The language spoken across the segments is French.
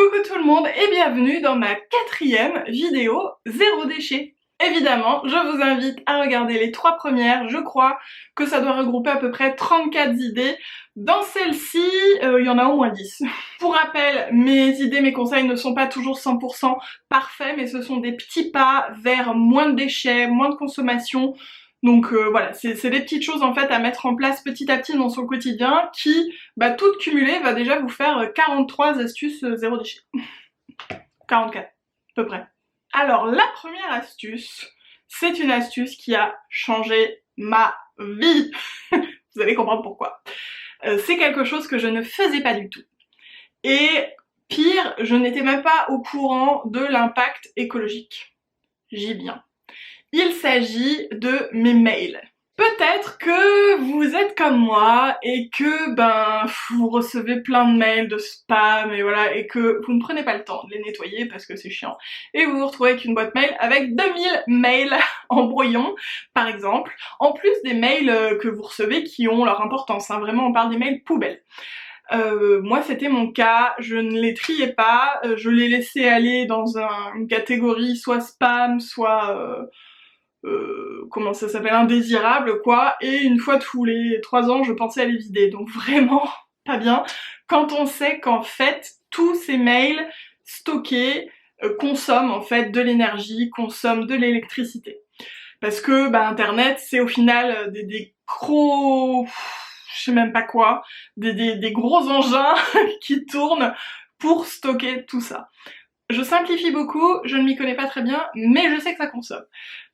Coucou tout le monde et bienvenue dans ma 4e vidéo zéro déchet. Évidemment, je vous invite à regarder les 3 premières, je crois que ça doit regrouper à peu près 34 idées. Dans celle-ci, il y en a au moins 10. Pour rappel, mes idées, mes conseils ne sont pas toujours 100% parfaits, mais ce sont des petits pas vers moins de déchets, moins de consommation. Donc voilà, c'est des petites choses en fait à mettre en place petit à petit dans son quotidien qui, toutes cumulées, va déjà vous faire 43 astuces zéro déchet. 44, à peu près. Alors la première astuce, c'est une astuce qui a changé ma vie. Vous allez comprendre pourquoi. C'est quelque chose que je ne faisais pas du tout. Et pire, je n'étais même pas au courant de l'impact écologique. J'y viens. Il s'agit de mes mails. Peut-être que vous êtes comme moi et que vous recevez plein de mails de spam et voilà, et que vous ne prenez pas le temps de les nettoyer parce que c'est chiant et vous vous retrouvez avec une boîte mail avec 2000 mails en brouillon par exemple, en plus des mails que vous recevez qui ont leur importance, hein. Vraiment on parle des mails poubelles. Moi c'était mon cas, je ne les triais pas, je les laissais aller dans une catégorie soit spam, soit comment ça s'appelle, indésirable quoi, et une fois tous les 3 ans je pensais à les vider, donc vraiment pas bien quand on sait qu'en fait tous ces mails stockés consomment en fait de l'énergie, consomment de l'électricité. Parce que internet c'est au final des gros... je sais même pas quoi, des gros engins qui tournent pour stocker tout ça. Je simplifie beaucoup, je ne m'y connais pas très bien, mais je sais que ça consomme.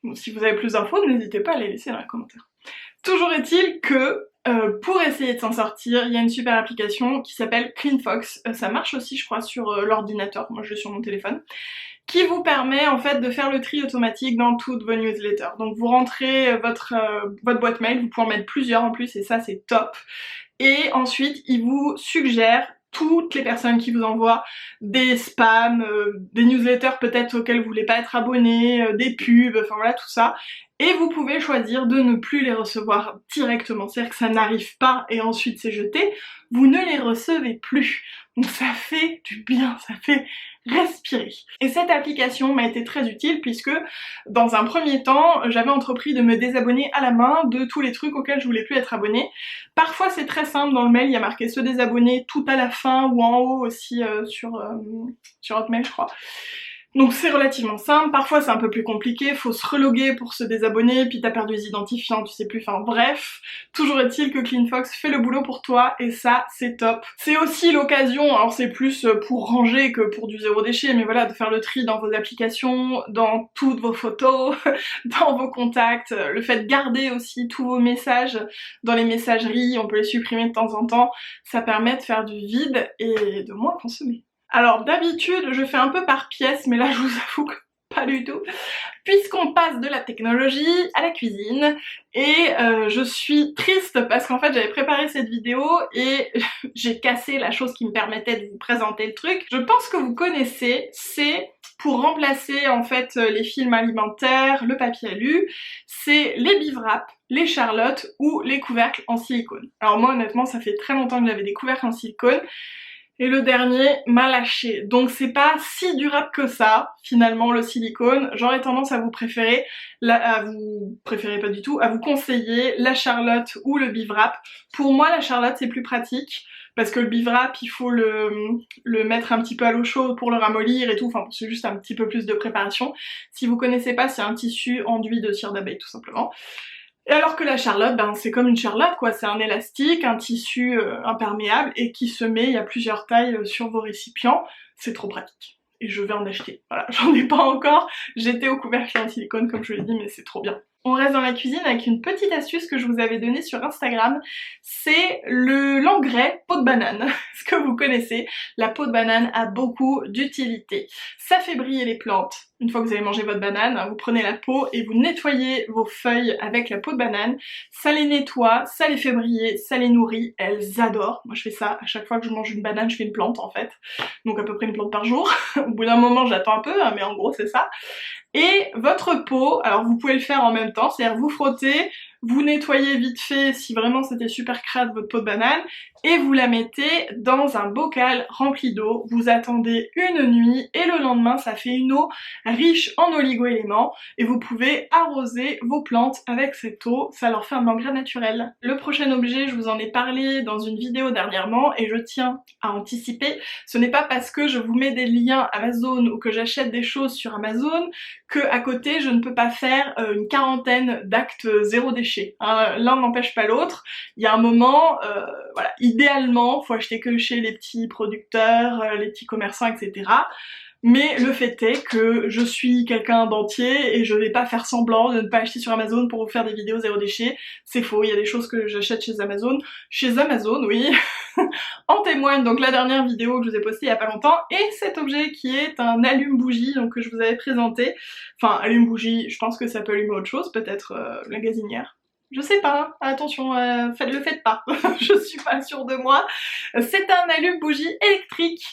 Donc si vous avez plus d'infos, n'hésitez pas à les laisser dans les commentaires. Toujours est-il que pour essayer de s'en sortir, il y a une super application qui s'appelle CleanFox. Ça marche aussi je crois sur l'ordinateur, moi je l'ai sur mon téléphone, qui vous permet en fait de faire le tri automatique dans toutes vos newsletters. Donc vous rentrez votre boîte mail, vous pouvez en mettre plusieurs en plus et ça c'est top. Et ensuite il vous suggère toutes les personnes qui vous envoient des spams, des newsletters peut-être auxquels vous voulez pas être abonné, des pubs, enfin voilà tout ça. Et vous pouvez choisir de ne plus les recevoir directement, c'est-à-dire que ça n'arrive pas et ensuite c'est jeté, vous ne les recevez plus. Donc ça fait du bien, ça fait respirer. Et cette application m'a été très utile puisque dans un premier temps, j'avais entrepris de me désabonner à la main de tous les trucs auxquels je voulais plus être abonnée. Parfois c'est très simple, dans le mail il y a marqué se désabonner tout à la fin ou en haut aussi sur Hotmail je crois. Donc c'est relativement simple, parfois c'est un peu plus compliqué, faut se reloguer pour se désabonner, puis t'as perdu les identifiants, tu sais plus, enfin bref. Toujours est-il que CleanFox fait le boulot pour toi et ça c'est top. C'est aussi l'occasion, alors c'est plus pour ranger que pour du zéro déchet, mais voilà, de faire le tri dans vos applications, dans toutes vos photos, dans vos contacts, le fait de garder aussi tous vos messages dans les messageries, on peut les supprimer de temps en temps, ça permet de faire du vide et de moins consommer. Alors d'habitude je fais un peu par pièce, mais là je vous avoue que pas du tout, puisqu'on passe de la technologie à la cuisine, et je suis triste parce qu'en fait j'avais préparé cette vidéo et j'ai cassé la chose qui me permettait de vous présenter le truc. Je pense que vous connaissez, c'est pour remplacer en fait les films alimentaires, le papier alu, c'est les bivraps, les charlottes ou les couvercles en silicone. Alors moi honnêtement ça fait très longtemps que j'avais des couvercles en silicone, et le dernier m'a lâché. Donc c'est pas si durable que ça, finalement, le silicone. J'aurais tendance à vous préférer, à vous conseiller la charlotte ou le bivrap. Pour moi, la charlotte c'est plus pratique, parce que le bivrap, il faut le mettre un petit peu à l'eau chaude pour le ramollir et tout, enfin c'est juste un petit peu plus de préparation. Si vous connaissez pas, c'est un tissu enduit de cire d'abeille tout simplement. Et alors que la charlotte, c'est comme une charlotte quoi, c'est un élastique, un tissu imperméable et qui se met, il y a plusieurs tailles sur vos récipients, c'est trop pratique. Et je vais en acheter, voilà, j'en ai pas encore, j'étais au couvercle en silicone comme je l'ai dit, mais c'est trop bien. On reste dans la cuisine avec une petite astuce que je vous avais donnée sur Instagram, c'est l'engrais peau de banane. Ce que vous connaissez, la peau de banane a beaucoup d'utilité. Ça fait briller les plantes. Une fois que vous avez mangé votre banane, vous prenez la peau et vous nettoyez vos feuilles avec la peau de banane. Ça les nettoie, ça les fait briller, ça les nourrit, elles adorent. Moi je fais ça, à chaque fois que je mange une banane, je fais une plante en fait. Donc à peu près une plante par jour. Au bout d'un moment j'attends un peu, mais en gros c'est ça. Et votre peau, alors vous pouvez le faire en même temps, c'est-à-dire vous frottez vous nettoyez vite fait si vraiment c'était super crade votre peau de banane, et vous la mettez dans un bocal rempli d'eau, vous attendez une nuit, et le lendemain ça fait une eau riche en oligo-éléments, et vous pouvez arroser vos plantes avec cette eau, ça leur fait un engrais naturel. Le prochain objet, je vous en ai parlé dans une vidéo dernièrement, et je tiens à anticiper, ce n'est pas parce que je vous mets des liens Amazon ou que j'achète des choses sur Amazon que à côté je ne peux pas faire une quarantaine d'actes zéro déchet. Hein, l'un n'empêche pas l'autre. Il y a un moment, voilà, idéalement, faut acheter que chez les petits producteurs, les petits commerçants, etc. Mais le fait est que je suis quelqu'un d'entier et je vais pas faire semblant de ne pas acheter sur Amazon pour vous faire des vidéos zéro déchet. C'est faux, il y a des choses que j'achète chez Amazon. Chez Amazon, oui. En témoigne donc la dernière vidéo que je vous ai postée il y a pas longtemps, et cet objet qui est un allume-bougie, donc que je vous avais présenté. Enfin, allume-bougie, je pense que ça peut allumer autre chose, peut-être la gazinière. Je sais pas, attention, le faites pas, je suis pas sûre de moi. C'est un allume-bougie électrique.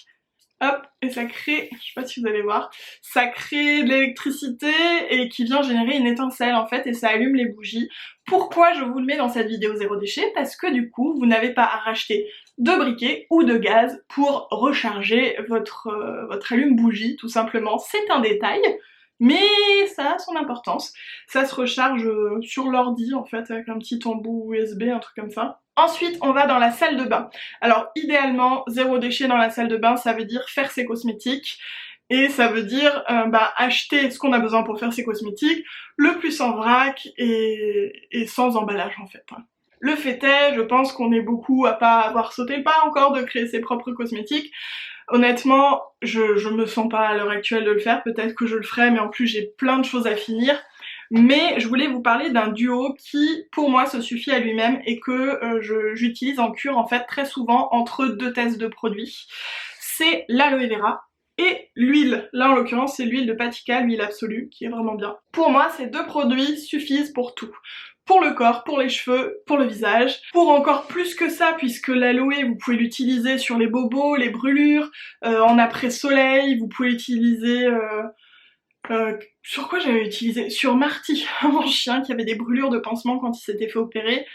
Hop, et ça crée, je sais pas si vous allez voir, ça crée de l'électricité et qui vient générer une étincelle en fait, et ça allume les bougies. Pourquoi je vous le mets dans cette vidéo zéro déchet? Parce que du coup, vous n'avez pas à racheter de briquet ou de gaz pour recharger votre allume-bougie, tout simplement. C'est un détail, mais ça a son importance. Ça se recharge sur l'ordi en fait, avec un petit embout USB, un truc comme ça. Ensuite, on va dans la salle de bain. Alors, idéalement, zéro déchet dans la salle de bain, ça veut dire faire ses cosmétiques. Et ça veut dire acheter ce qu'on a besoin pour faire ses cosmétiques, le plus en vrac et sans emballage en fait. Le fait est, je pense qu'on est beaucoup à pas avoir sauté le pas encore de créer ses propres cosmétiques. Honnêtement, je me sens pas à l'heure actuelle de le faire, peut-être que je le ferai, mais en plus j'ai plein de choses à finir. Mais je voulais vous parler d'un duo qui, pour moi, se suffit à lui-même et que j'utilise en cure en fait très souvent entre deux tests de produits. C'est l'aloe vera et l'huile. Là en l'occurrence c'est l'huile de Patika, l'huile absolue, qui est vraiment bien. Pour moi, ces deux produits suffisent pour tout. Pour le corps, pour les cheveux, pour le visage. Pour encore plus que ça, puisque l'aloe, vous pouvez l'utiliser sur les bobos, les brûlures, en après-soleil, vous pouvez l'utiliser... sur quoi j'avais utilisé? Sur Marty, mon chien qui avait des brûlures de pansement quand il s'était fait opérer.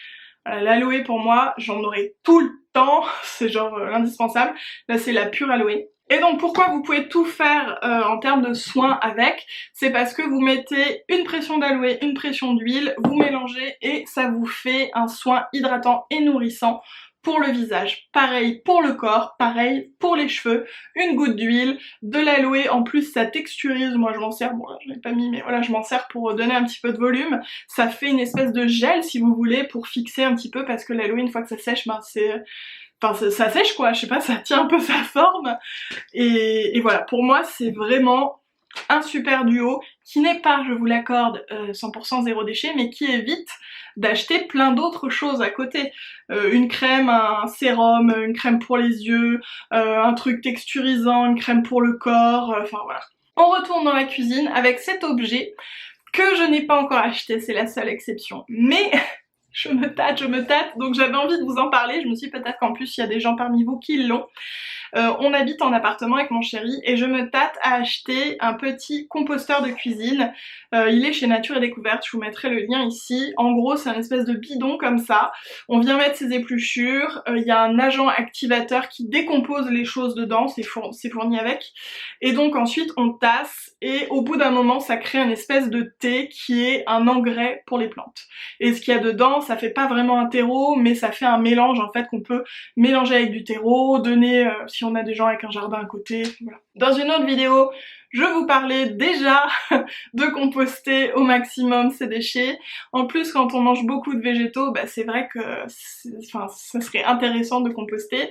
L'aloe pour moi, j'en aurais tout le temps, c'est genre l'indispensable. Là c'est la pure aloe. Et donc pourquoi vous pouvez tout faire en termes de soins avec? C'est parce que vous mettez une pression d'aloe, une pression d'huile, vous mélangez et ça vous fait un soin hydratant et nourrissant pour le visage. Pareil pour le corps, pareil pour les cheveux, une goutte d'huile, de l'aloe, en plus ça texturise, moi je m'en sers, bon là je l'ai pas mis mais voilà je m'en sers pour donner un petit peu de volume, ça fait une espèce de gel si vous voulez pour fixer un petit peu parce que l'aloe une fois que ça sèche, ben c'est... Enfin ça sèche quoi, je sais pas, ça tient un peu sa forme et voilà, pour moi c'est vraiment un super duo qui n'est pas, je vous l'accorde, 100% zéro déchet, mais qui évite d'acheter plein d'autres choses à côté. Une crème, un sérum, une crème pour les yeux, un truc texturisant, une crème pour le corps, enfin voilà. On retourne dans la cuisine avec cet objet que je n'ai pas encore acheté, c'est la seule exception. Mais je me tâte, donc j'avais envie de vous en parler, je me suis dit peut-être qu'en plus il y a des gens parmi vous qui l'ont. On habite en appartement avec mon chéri et je me tâte à acheter un petit composteur de cuisine. Il est chez Nature et Découverte, je vous mettrai le lien ici. En gros c'est un espèce de bidon comme ça. On vient mettre ses épluchures, il y a un agent activateur qui décompose les choses dedans, c'est fourni avec. Et donc ensuite on tasse et au bout d'un moment ça crée une espèce de thé qui est un engrais pour les plantes. Et ce qu'il y a dedans, ça fait pas vraiment un terreau, mais ça fait un mélange en fait qu'on peut mélanger avec du terreau, donner si on a des gens avec un jardin à côté, voilà. Dans une autre vidéo, je vous parlais déjà de composter au maximum ses déchets. En plus, quand on mange beaucoup de végétaux, bah, c'est vrai que ça serait intéressant de composter.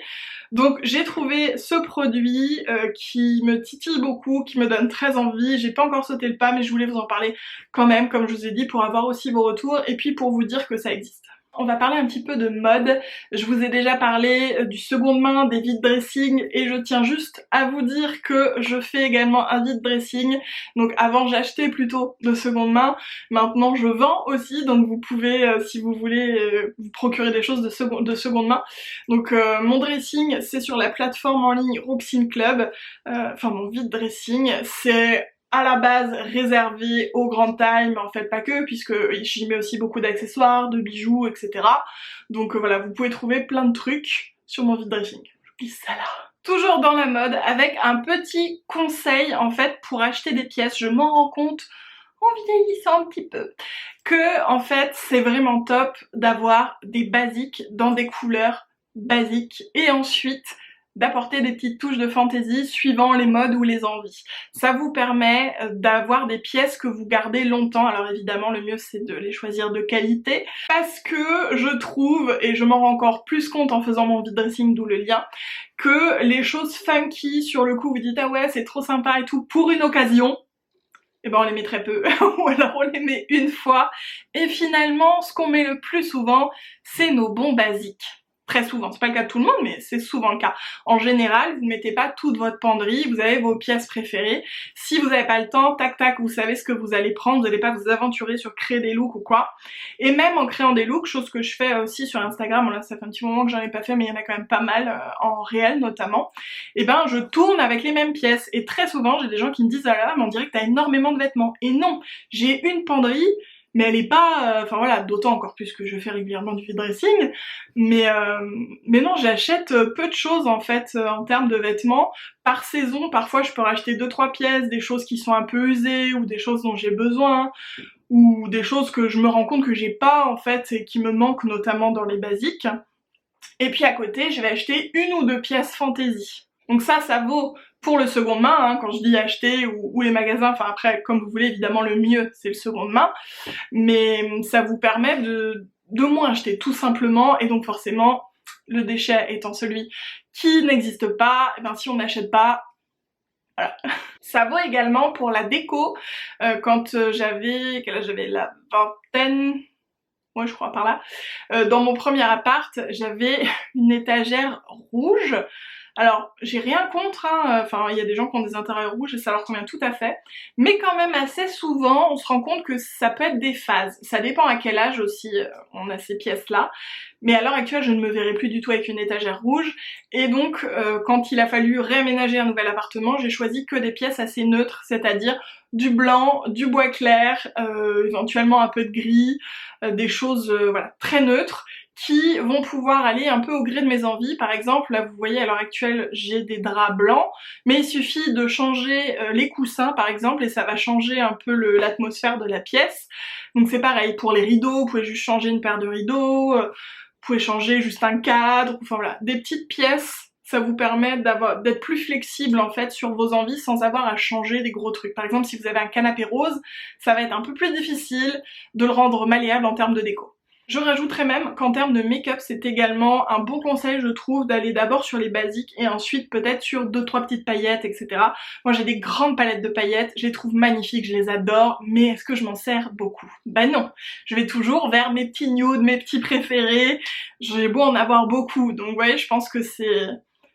Donc j'ai trouvé ce produit qui me titille beaucoup, qui me donne très envie. J'ai pas encore sauté le pas, mais je voulais vous en parler quand même, comme je vous ai dit, pour avoir aussi vos retours et puis pour vous dire que ça existe. On va parler un petit peu de mode. Je vous ai déjà parlé du seconde main, des vide dressing et je tiens juste à vous dire que je fais également un vide dressing. Donc avant j'achetais plutôt de seconde main, maintenant je vends aussi, donc vous pouvez si vous voulez vous procurer des choses de seconde main. Donc mon dressing c'est sur la plateforme en ligne Roxine Club, enfin mon vide dressing, c'est à la base réservé aux grandes tailles, mais en fait pas que, puisque j'y mets aussi beaucoup d'accessoires, de bijoux, etc. Donc voilà, vous pouvez trouver plein de trucs sur mon vide dressing. Je glisse ça là. Toujours dans la mode, avec un petit conseil en fait pour acheter des pièces. Je m'en rends compte en vieillissant un petit peu que en fait c'est vraiment top d'avoir des basiques dans des couleurs basiques et ensuite d'apporter des petites touches de fantaisie suivant les modes ou les envies. Ça vous permet d'avoir des pièces que vous gardez longtemps. Alors évidemment le mieux c'est de les choisir de qualité, parce que je trouve, et je m'en rends encore plus compte en faisant mon vide dressing, d'où le lien, que les choses funky sur le coup vous dites ah ouais c'est trop sympa et tout pour une occasion, et ben on les met très peu, ou alors on les met une fois, et finalement ce qu'on met le plus souvent c'est nos bons basiques. Très souvent, c'est pas le cas de tout le monde, mais c'est souvent le cas. En général, vous mettez pas toute votre penderie, vous avez vos pièces préférées. Si vous n'avez pas le temps, tac tac, vous savez ce que vous allez prendre, vous n'allez pas vous aventurer sur créer des looks ou quoi. Et même en créant des looks, chose que je fais aussi sur Instagram, là ça fait un petit moment que j'en ai pas fait, mais il y en a quand même pas mal, en réel notamment, et ben je tourne avec les mêmes pièces. Et très souvent, j'ai des gens qui me disent ah là là, mais on dirait que t'as énormément de vêtements. Et non, j'ai une penderie, mais elle est pas, enfin voilà, d'autant encore plus que je fais régulièrement du vide dressing, mais non, j'achète peu de choses en fait en termes de vêtements. Par saison, parfois je peux racheter 2-3 pièces, des choses qui sont un peu usées ou des choses dont j'ai besoin, ou des choses que je me rends compte que j'ai pas en fait et qui me manquent notamment dans les basiques. Et puis à côté, je vais acheter 1 ou 2 pièces fantaisie. Donc ça vaut pour le seconde main, hein, quand je dis acheter ou les magasins, enfin après comme vous voulez, évidemment le mieux c'est le seconde main, mais ça vous permet de moins acheter tout simplement, et donc forcément le déchet étant celui qui n'existe pas, et ben si on n'achète pas, voilà. Ça vaut également pour la déco. Quand j'avais, quel âge j'avais, la vingtaine, ouais je crois par là, dans mon premier appart j'avais une étagère rouge. Alors j'ai rien contre, hein, enfin il y a des gens qui ont des intérieurs rouges et ça leur convient tout à fait, mais quand même assez souvent on se rend compte que ça peut être des phases. Ça dépend à quel âge aussi on a ces pièces là, mais à l'heure actuelle je ne me verrai plus du tout avec une étagère rouge, et donc quand il a fallu réaménager un nouvel appartement, j'ai choisi que des pièces assez neutres, c'est-à-dire du blanc, du bois clair, éventuellement un peu de gris, des choses voilà, très neutres, qui vont pouvoir aller un peu au gré de mes envies. Par exemple, là vous voyez à l'heure actuelle j'ai des draps blancs, mais il suffit de changer les coussins par exemple et ça va changer un peu l'atmosphère de la pièce. Donc c'est pareil pour les rideaux, vous pouvez juste changer une paire de rideaux, vous pouvez changer juste un cadre, enfin voilà, des petites pièces. Ça vous permet d'être plus flexible en fait sur vos envies sans avoir à changer des gros trucs. Par exemple si vous avez un canapé rose, ça va être un peu plus difficile de le rendre malléable en termes de déco. Je rajouterais même qu'en termes de make-up, c'est également un bon conseil, je trouve, d'aller d'abord sur les basiques et ensuite peut-être sur 2-3 petites paillettes, etc. Moi j'ai des grandes palettes de paillettes, je les trouve magnifiques, je les adore, mais est-ce que je m'en sers beaucoup? Bah non, je vais toujours vers mes petits nudes, mes petits préférés, j'ai beau en avoir beaucoup, donc vous voyez, je pense que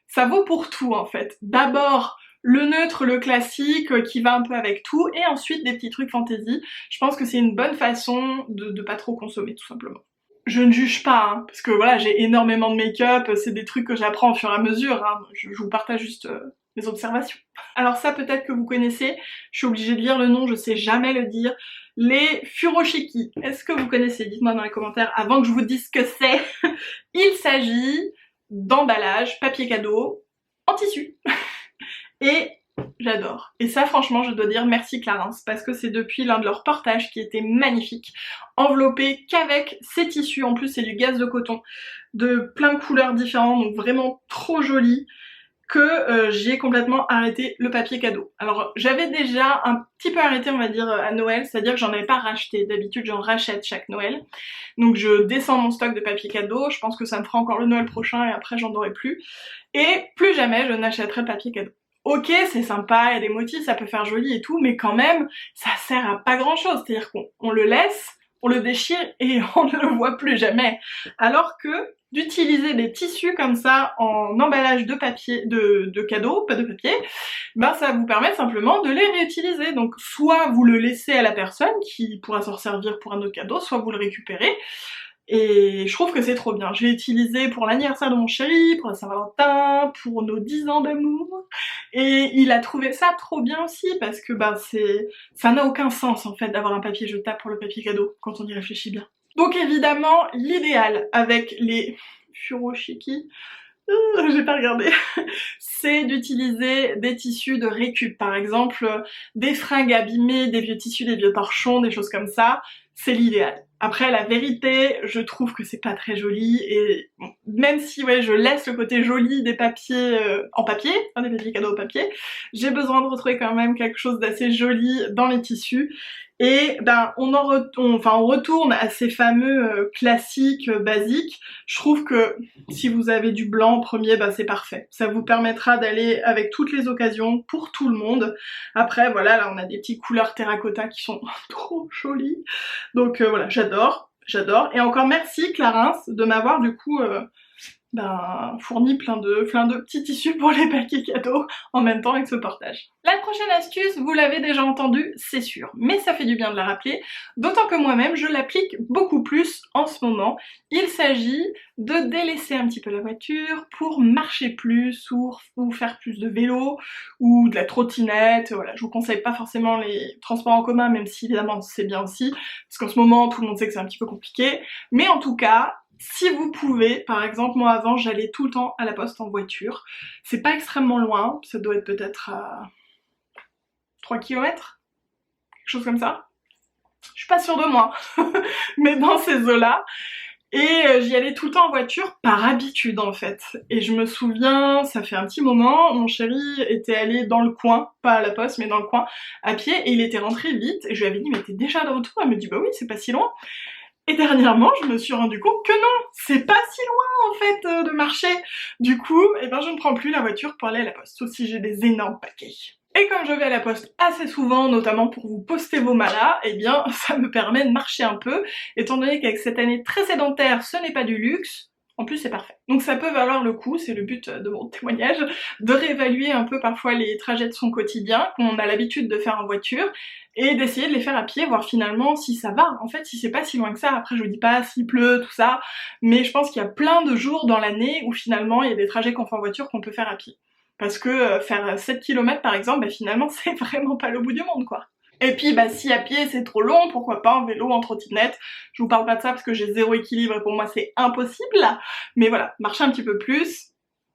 ça vaut pour tout en fait. D'abord le neutre, le classique, qui va un peu avec tout, et ensuite des petits trucs fantaisie. Je pense que c'est une bonne façon de pas trop consommer, tout simplement. Je ne juge pas, hein, parce que voilà, j'ai énormément de make-up, c'est des trucs que j'apprends au fur et à mesure, hein, je vous partage juste mes observations. Alors ça, peut-être que vous connaissez, je suis obligée de lire le nom, je sais jamais le dire, les furoshiki. Est-ce que vous connaissez? Dites-moi dans les commentaires avant que je vous dise ce que c'est. Il s'agit d'emballage, papier cadeau, en tissu. Et j'adore. Et ça franchement je dois dire merci Clarins, parce que c'est depuis l'un de leurs portages qui était magnifique, enveloppé qu'avec ces tissus, en plus c'est du gaz de coton de plein de couleurs différentes, donc vraiment trop joli, que j'ai complètement arrêté le papier cadeau. Alors j'avais déjà un petit peu arrêté on va dire à Noël, c'est-à-dire que j'en avais pas racheté, d'habitude j'en rachète chaque Noël, donc je descends mon stock de papier cadeau, je pense que ça me fera encore le Noël prochain et après j'en aurai plus, et plus jamais je n'achèterai de papier cadeau. Ok, c'est sympa, il y a des motifs, ça peut faire joli et tout, mais quand même, ça sert à pas grand chose, c'est-à-dire qu'on le laisse, on le déchire et on ne le voit plus jamais. Alors que d'utiliser des tissus comme ça en emballage de papier, de cadeaux, pas de papier, ben ça vous permet simplement de les réutiliser. Donc soit vous le laissez à la personne qui pourra s'en servir pour un autre cadeau, soit vous le récupérez. Et je trouve que c'est trop bien. Je l'ai utilisé pour l'anniversaire de mon chéri, pour la Saint-Valentin, pour nos 10 ans d'amour. Et il a trouvé ça trop bien aussi parce que ça n'a aucun sens en fait d'avoir un papier jetable pour le papier cadeau quand on y réfléchit bien. Donc évidemment, l'idéal avec les furoshiki, j'ai pas regardé, c'est d'utiliser des tissus de récup, par exemple des fringues abîmées, des vieux tissus, des vieux torchons, des choses comme ça, c'est l'idéal. Après la vérité, je trouve que c'est pas très joli et bon, même si ouais je laisse le côté joli des papiers en papier, hein, des papiers cadeaux au papier, j'ai besoin de retrouver quand même quelque chose d'assez joli dans les tissus. Et ben on retourne à ces fameux classiques basiques. Je trouve que si vous avez du blanc en premier, bah c'est parfait. Ça vous permettra d'aller avec toutes les occasions pour tout le monde. Après voilà, là on a des petites couleurs terracotta qui sont trop jolies. Donc voilà, j'adore. Et encore merci Clarins de m'avoir du coup fourni plein de petits tissus pour les paquets cadeaux en même temps avec ce portage. La prochaine astuce, vous l'avez déjà entendu, c'est sûr, mais ça fait du bien de la rappeler, d'autant que moi-même je l'applique beaucoup plus en ce moment. Il s'agit de délaisser un petit peu la voiture pour marcher plus ou faire plus de vélo ou de la trottinette. Voilà, je vous conseille pas forcément les transports en commun, même si évidemment c'est bien aussi, parce qu'en ce moment tout le monde sait que c'est un petit peu compliqué, mais en tout cas, si vous pouvez, par exemple, moi avant j'allais tout le temps à la poste en voiture. C'est pas extrêmement loin, ça doit être peut-être à 3 km, quelque chose comme ça. Je suis pas sûre de moi, mais dans ces eaux-là. Et j'y allais tout le temps en voiture par habitude en fait. Et je me souviens, ça fait un petit moment, mon chéri était allé dans le coin, pas à la poste mais dans le coin, à pied, et il était rentré vite. Et je lui avais dit mais t'es déjà de retour? Elle me dit bah oui, c'est pas si loin. Et dernièrement, je me suis rendu compte que non, c'est pas si loin en fait de marcher. Du coup, je ne prends plus la voiture pour aller à la poste, sauf si j'ai des énormes paquets. Et comme je vais à la poste assez souvent, notamment pour vous poster vos malas, ça me permet de marcher un peu, étant donné qu'avec cette année très sédentaire, ce n'est pas du luxe. En plus c'est parfait. Donc ça peut valoir le coup, c'est le but de mon témoignage, de réévaluer un peu parfois les trajets de son quotidien qu'on a l'habitude de faire en voiture et d'essayer de les faire à pied, voir finalement si ça va. En fait, si c'est pas si loin que ça, après je vous dis pas s'il pleut, tout ça, mais je pense qu'il y a plein de jours dans l'année où finalement il y a des trajets qu'on fait en voiture qu'on peut faire à pied. Parce que faire 7 km par exemple, finalement c'est vraiment pas le bout du monde quoi. Et puis si à pied c'est trop long, pourquoi pas en vélo, en trottinette. Je vous parle pas de ça parce que j'ai zéro équilibre et pour moi c'est impossible. Mais voilà, marcher un petit peu plus,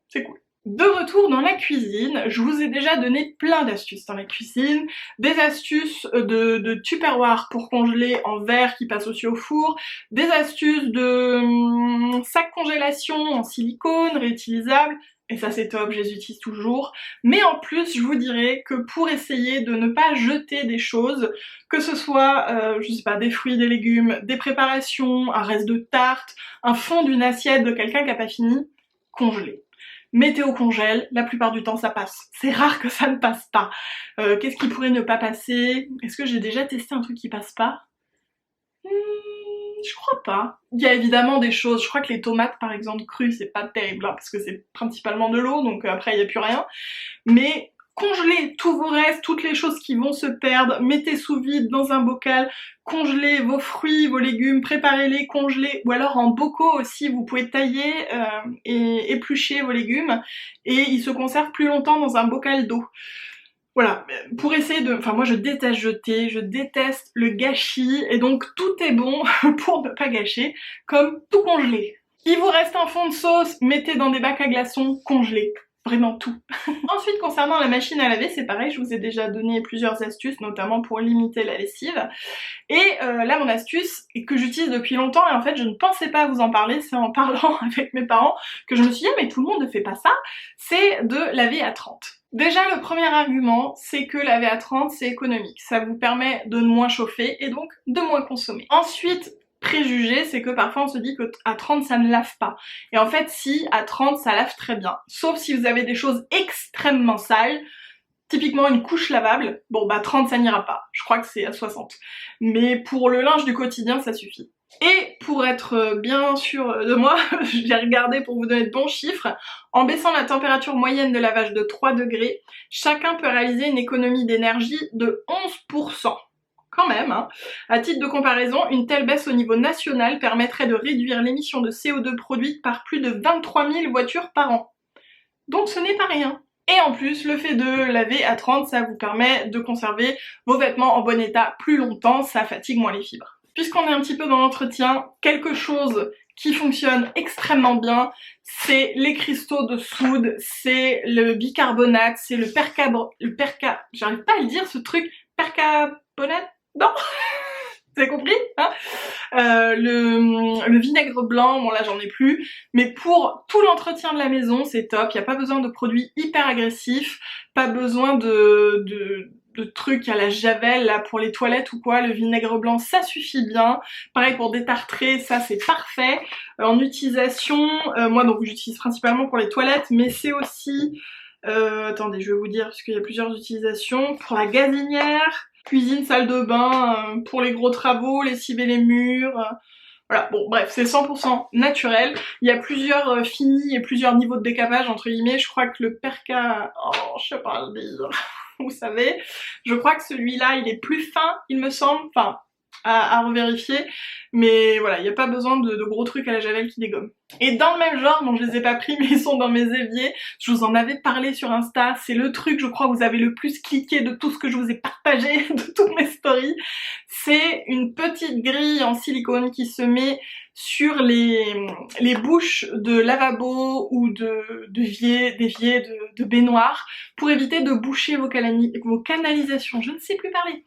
c'est cool. De retour dans la cuisine, je vous ai déjà donné plein d'astuces dans la cuisine, des astuces de tupperware pour congeler en verre qui passe aussi au four, des astuces de sac congélation en silicone réutilisable, et ça c'est top, je les utilise toujours, mais en plus je vous dirais que pour essayer de ne pas jeter des choses, que ce soit, je sais pas, des fruits, des légumes, des préparations, un reste de tarte, un fond d'une assiette de quelqu'un qui a pas fini, congeler. Mettez au congèle, la plupart du temps ça passe. C'est rare que ça ne passe pas. Qu'est-ce qui pourrait ne pas passer? Est-ce que j'ai déjà testé un truc qui passe pas? Je crois pas. Il y a évidemment des choses, je crois que les tomates par exemple crues c'est pas terrible parce que c'est principalement de l'eau donc après il n'y a plus rien. Mais congelez tous vos restes, toutes les choses qui vont se perdre, mettez sous vide dans un bocal, congelez vos fruits, vos légumes, préparez-les, congelez, ou alors en bocaux aussi, vous pouvez tailler et éplucher vos légumes et ils se conservent plus longtemps dans un bocal d'eau. Voilà, pour essayer de... Enfin moi je déteste jeter, je déteste le gâchis et donc tout est bon pour ne pas gâcher, comme tout congeler. Il vous reste un fond de sauce, mettez dans des bacs à glaçons, congelés. Vraiment tout. Ensuite, concernant la machine à laver, c'est pareil, je vous ai déjà donné plusieurs astuces, notamment pour limiter la lessive. Et là, mon astuce, que j'utilise depuis longtemps, et en fait, je ne pensais pas vous en parler, c'est en parlant avec mes parents que je me suis dit, mais tout le monde ne fait pas ça, c'est de laver à 30. Déjà, le premier argument, c'est que laver à 30, c'est économique. Ça vous permet de moins chauffer et donc de moins consommer. Ensuite, préjugé, c'est que parfois on se dit que à 30 ça ne lave pas. Et en fait si, à 30 ça lave très bien. Sauf si vous avez des choses extrêmement sales, typiquement une couche lavable, bon 30 ça n'ira pas, je crois que c'est à 60. Mais pour le linge du quotidien ça suffit. Et pour être bien sûr de moi, j'ai regardé pour vous donner de bons chiffres, en baissant la température moyenne de lavage de 3 degrés, chacun peut réaliser une économie d'énergie de 11%. quand même, hein. À titre de comparaison, une telle baisse au niveau national permettrait de réduire l'émission de CO2 produite par plus de 23 000 voitures par an. Donc ce n'est pas rien. Et en plus, le fait de laver à 30, ça vous permet de conserver vos vêtements en bon état plus longtemps, ça fatigue moins les fibres. Puisqu'on est un petit peu dans l'entretien, quelque chose qui fonctionne extrêmement bien, c'est les cristaux de soude, c'est le bicarbonate, c'est j'arrive pas à le dire ce truc, percarbonate? Non. Vous avez compris, hein? Le vinaigre blanc, bon là j'en ai plus, mais pour tout l'entretien de la maison c'est top, il n'y a pas besoin de produits hyper agressifs, pas besoin de trucs à la javel là pour les toilettes ou quoi, le vinaigre blanc ça suffit bien, pareil pour détartrer, ça c'est parfait. En utilisation, moi donc j'utilise principalement pour les toilettes, mais c'est aussi, attendez je vais vous dire parce qu'il y a plusieurs utilisations, pour la gazinière, cuisine, salle de bain, pour les gros travaux, lessiver les murs, voilà, bon bref, c'est 100% naturel. Il y a plusieurs finis et plusieurs niveaux de décapage entre guillemets, je crois que le je sais pas le dire, vous savez, je crois que celui-là il est plus fin, il me semble, enfin à revérifier, mais voilà, il n'y a pas besoin de gros trucs à la javel qui dégomment. Et dans le même genre, bon je les ai pas pris mais ils sont dans mes éviers, je vous en avais parlé sur Insta, c'est le truc je crois que vous avez le plus cliqué de tout ce que je vous ai partagé, de toutes mes stories, c'est une petite grille en silicone qui se met sur les bouches de lavabo ou d'évier, de baignoire pour éviter de boucher vos canalisations, je ne sais plus parler.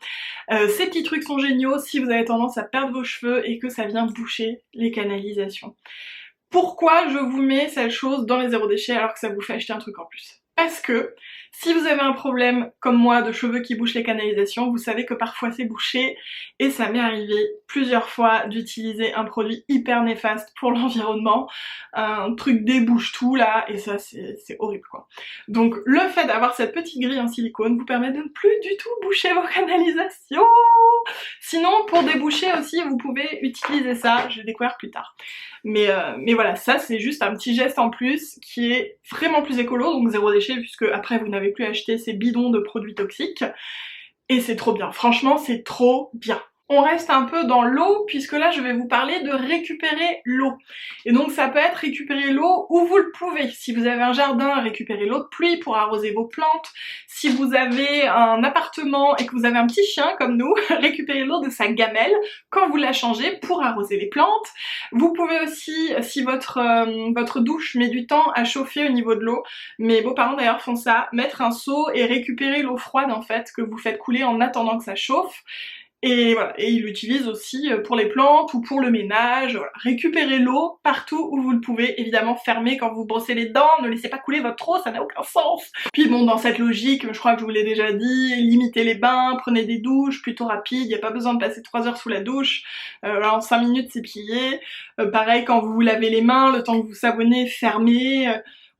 Ces petits trucs sont géniaux si vous avez tendance à perdre vos cheveux et que ça vient boucher les canalisations. Pourquoi je vous mets cette chose dans les zéro déchets alors que ça vous fait acheter un truc en plus? Parce que si vous avez un problème comme moi de cheveux qui bouchent les canalisations, vous savez que parfois c'est bouché et ça m'est arrivé plusieurs fois d'utiliser un produit hyper néfaste pour l'environnement, un truc débouche tout là et ça c'est horrible quoi. Donc le fait d'avoir cette petite grille en silicone vous permet de ne plus du tout boucher vos canalisations. Sinon pour déboucher aussi vous pouvez utiliser ça, je l'ai découvert plus tard. Mais voilà, ça c'est juste un petit geste en plus qui est vraiment plus écolo, donc zéro déchet puisque après vous n'avez plus à acheter ces bidons de produits toxiques. Et c'est trop bien, franchement c'est trop bien. On reste un peu dans l'eau puisque là je vais vous parler de récupérer l'eau. Et donc ça peut être récupérer l'eau où vous le pouvez. Si vous avez un jardin, récupérer l'eau de pluie pour arroser vos plantes. Si vous avez un appartement et que vous avez un petit chien comme nous, récupérer l'eau de sa gamelle quand vous la changez pour arroser les plantes. Vous pouvez aussi, si votre douche met du temps à chauffer au niveau de l'eau, mes beaux-parents d'ailleurs font ça, mettre un seau et récupérer l'eau froide en fait que vous faites couler en attendant que ça chauffe. Et voilà, et ils l'utilisent aussi pour les plantes ou pour le ménage, voilà. Récupérez l'eau partout où vous le pouvez, évidemment fermez quand vous brossez les dents, ne laissez pas couler votre eau, ça n'a aucun sens. Puis bon, dans cette logique, je crois que je vous l'ai déjà dit, limitez les bains, prenez des douches plutôt rapides, il n'y a pas besoin de passer 3 heures sous la douche, en 5 minutes c'est plié. Pareil, quand vous vous lavez les mains, le temps que vous savonnez, fermez.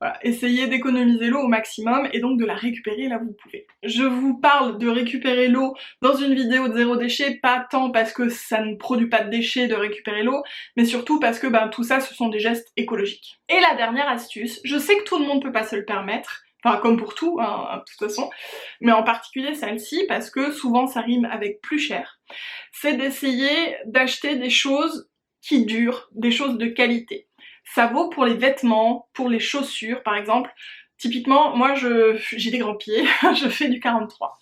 Voilà, essayez d'économiser l'eau au maximum et donc de la récupérer là où vous pouvez. Je vous parle de récupérer l'eau dans une vidéo de zéro déchet, pas tant parce que ça ne produit pas de déchets de récupérer l'eau, mais surtout parce que tout ça ce sont des gestes écologiques. Et la dernière astuce, je sais que tout le monde peut pas se le permettre, enfin comme pour tout hein, de toute façon, mais en particulier celle-ci parce que souvent ça rime avec plus cher, c'est d'essayer d'acheter des choses qui durent, des choses de qualité. Ça vaut pour les vêtements, pour les chaussures par exemple. Typiquement, moi j'ai des grands pieds, je fais du 43.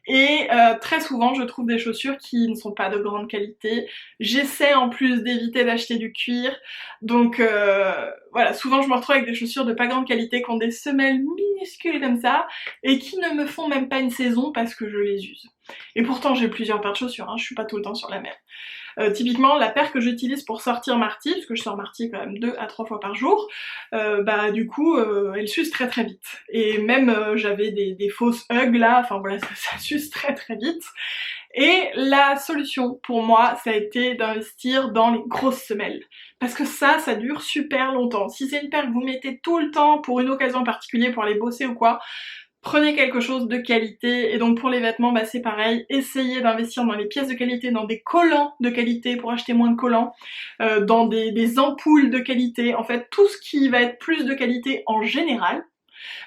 Et très souvent je trouve des chaussures qui ne sont pas de grande qualité. J'essaie en plus d'éviter d'acheter du cuir. Donc voilà, souvent je me retrouve avec des chaussures de pas grande qualité qui ont des semelles minuscules comme ça et qui ne me font même pas une saison parce que je les use. Et pourtant j'ai plusieurs paires de chaussures, hein, je suis pas tout le temps sur la même. Typiquement la paire que j'utilise pour sortir Marty, parce que je sors Marty quand même 2 à 3 fois par jour, du coup elle s'use très très vite. Et même j'avais des fausses hugs là, enfin voilà, ça s'use très très vite. Et la solution pour moi ça a été d'investir dans les grosses semelles. Parce que ça dure super longtemps. Si c'est une paire que vous mettez tout le temps pour une occasion en particulier, pour aller bosser ou quoi, prenez quelque chose de qualité. Et donc pour les vêtements c'est pareil, essayez d'investir dans les pièces de qualité, dans des collants de qualité pour acheter moins de collants, dans des ampoules de qualité, en fait tout ce qui va être plus de qualité en général.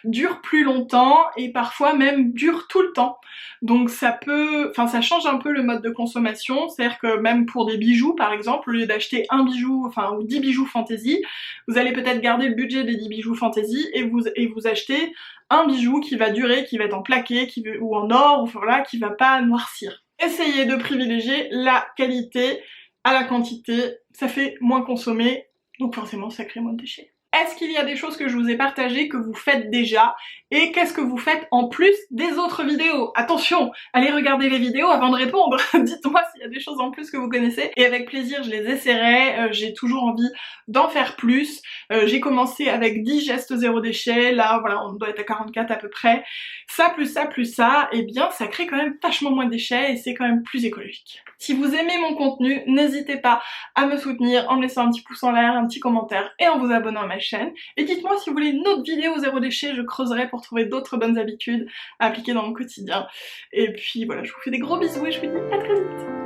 dure plus longtemps et parfois même dure tout le temps. Donc ça change un peu le mode de consommation, c'est-à-dire que même pour des bijoux par exemple, au lieu d'acheter un bijou, ou 10 bijoux fantaisie, vous allez peut-être garder le budget des 10 bijoux fantaisie et vous achetez un bijou qui va durer, qui va être en plaqué, ou en or, voilà, qui va pas noircir. Essayez de privilégier la qualité à la quantité, ça fait moins consommer, donc forcément ça crée moins de déchets. Est-ce qu'il y a des choses que je vous ai partagées que vous faites déjà? Et qu'est-ce que vous faites en plus des autres vidéos? Attention, allez regarder les vidéos avant de répondre. Dites-moi s'il y a des choses en plus que vous connaissez. Et avec plaisir, je les essaierai. J'ai toujours envie d'en faire plus. J'ai commencé avec 10 gestes zéro déchet. Là, voilà, on doit être à 44 à peu près. Ça, plus ça, plus ça, eh bien, ça crée quand même vachement moins de déchets et c'est quand même plus écologique. Si vous aimez mon contenu, n'hésitez pas à me soutenir en me laissant un petit pouce en l'air, un petit commentaire et en vous abonnant à ma chaîne. Et dites-moi si vous voulez une autre vidéo zéro déchet, je creuserai pour trouver d'autres bonnes habitudes à appliquer dans mon quotidien. Et puis voilà, je vous fais des gros bisous et je vous dis à très vite.